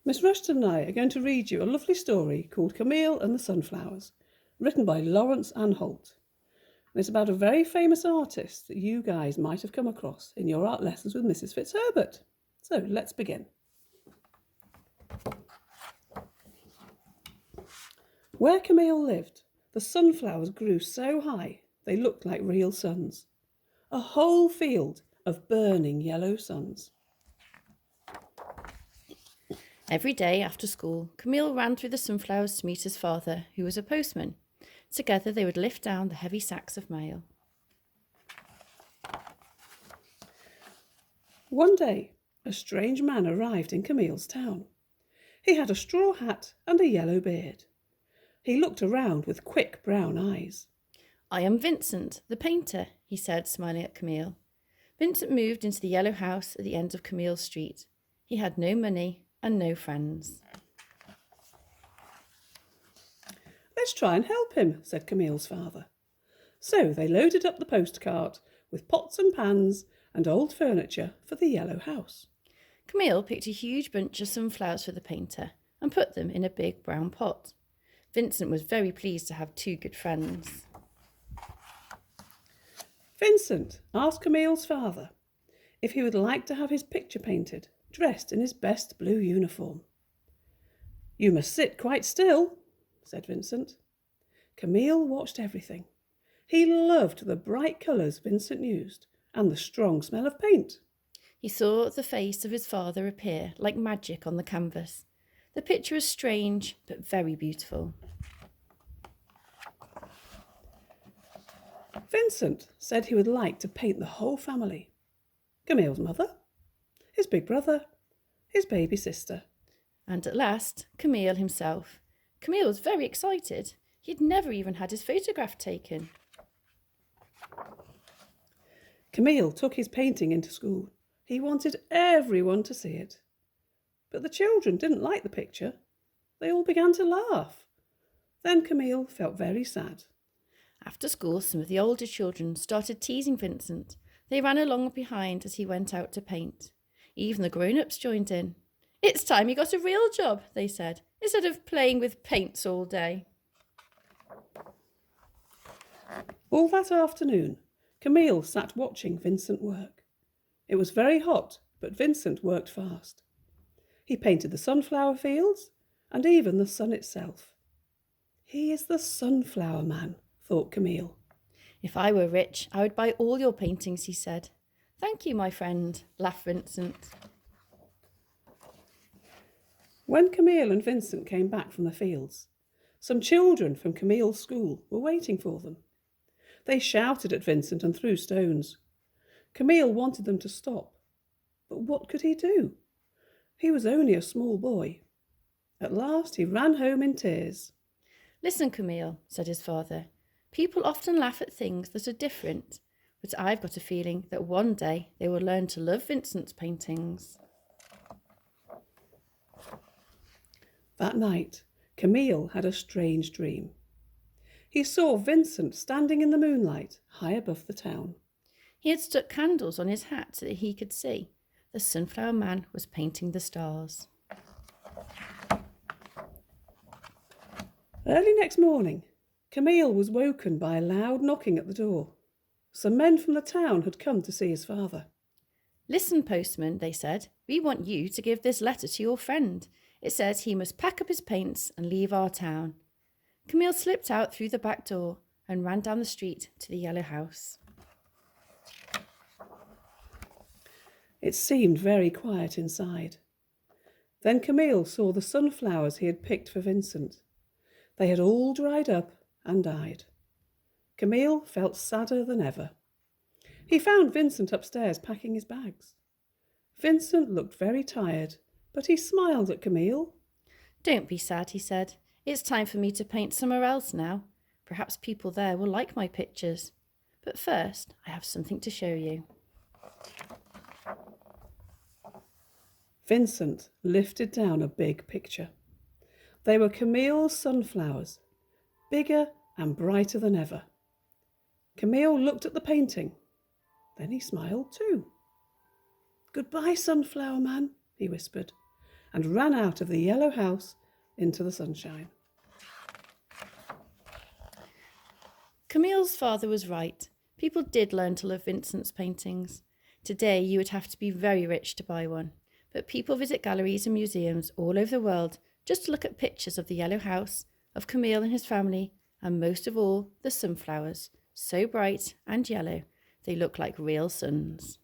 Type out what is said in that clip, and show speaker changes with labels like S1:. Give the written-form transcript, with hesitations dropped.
S1: Miss Rushton and I are going to read you a lovely story called Camille and the Sunflowers, written by Lawrence Anholt. And it's about a very famous artist that you guys might have come across in your art lessons with Mrs. Fitzherbert. So let's begin. Where Camille lived, the sunflowers grew so high they looked like real suns. A whole field of burning yellow suns.
S2: Every day after school, Camille ran through the sunflowers to meet his father, who was a postman. Together they would lift down the heavy sacks of mail.
S1: One day, a strange man arrived in Camille's town. He had a straw hat and a yellow beard. He looked around with quick brown eyes.
S2: "I am Vincent, the painter," he said, smiling at Camille. Vincent moved into the yellow house at the end of Camille's street. He had no money and no friends.
S1: "Let's try and help him," said Camille's father. So they loaded up the postcart with pots and pans and old furniture for the yellow house.
S2: Camille picked a huge bunch of sunflowers for the painter and put them in a big brown pot. Vincent was very pleased to have two good friends.
S1: Vincent asked Camille's father if he would like to have his picture painted, dressed in his best blue uniform. "You must sit quite still," said Vincent. Camille watched everything. He loved the bright colours Vincent used and the strong smell of paint.
S2: He saw the face of his father appear like magic on the canvas. The picture was strange but very beautiful.
S1: Vincent said he would like to paint the whole family. Camille's mother, his big brother, his baby sister.
S2: And at last, Camille himself. Camille was very excited. He'd never even had his photograph taken.
S1: Camille took his painting into school. He wanted everyone to see it. But the children didn't like the picture. They all began to laugh. Then Camille felt very sad.
S2: After school, some of the older children started teasing Vincent. They ran along behind as he went out to paint. Even the grown-ups joined in. "It's time you got a real job," they said, "instead of playing with paints all day."
S1: All that afternoon, Camille sat watching Vincent work. It was very hot, but Vincent worked fast. He painted the sunflower fields and even the sun itself. "He is the sunflower man," thought Camille.
S2: "If I were rich, I would buy all your paintings," he said. "Thank you, my friend," laughed Vincent.
S1: When Camille and Vincent came back from the fields, some children from Camille's school were waiting for them. They shouted at Vincent and threw stones. Camille wanted them to stop, but what could he do? He was only a small boy. At last he ran home in tears.
S2: "Listen, Camille," said his father. "People often laugh at things that are different, but I've got a feeling that one day they will learn to love Vincent's paintings."
S1: That night, Camille had a strange dream. He saw Vincent standing in the moonlight high above the town.
S2: He had stuck candles on his hat so that he could see. The sunflower man was painting the stars.
S1: Early next morning, Camille was woken by a loud knocking at the door. Some men from the town had come to see his father.
S2: "Listen, postman," they said. "We want you to give this letter to your friend. It says he must pack up his paints and leave our town." Camille slipped out through the back door and ran down the street to the yellow house.
S1: It seemed very quiet inside. Then Camille saw the sunflowers he had picked for Vincent. They had all dried up and died. Camille felt sadder than ever. He found Vincent upstairs packing his bags. Vincent looked very tired, but he smiled at Camille.
S2: "Don't be sad," he said. "It's time for me to paint somewhere else now. Perhaps people there will like my pictures. But first, I have something to show you."
S1: Vincent lifted down a big picture. They were Camille's sunflowers, bigger and brighter than ever. Camille looked at the painting. Then he smiled too. "Goodbye, sunflower man," he whispered, and ran out of the yellow house into the sunshine.
S2: Camille's father was right. People did learn to love Vincent's paintings. Today, you would have to be very rich to buy one, but people visit galleries and museums all over the world just to look at pictures of the yellow house, of Camille and his family, and most of all, the sunflowers, so bright and yellow, they look like real suns.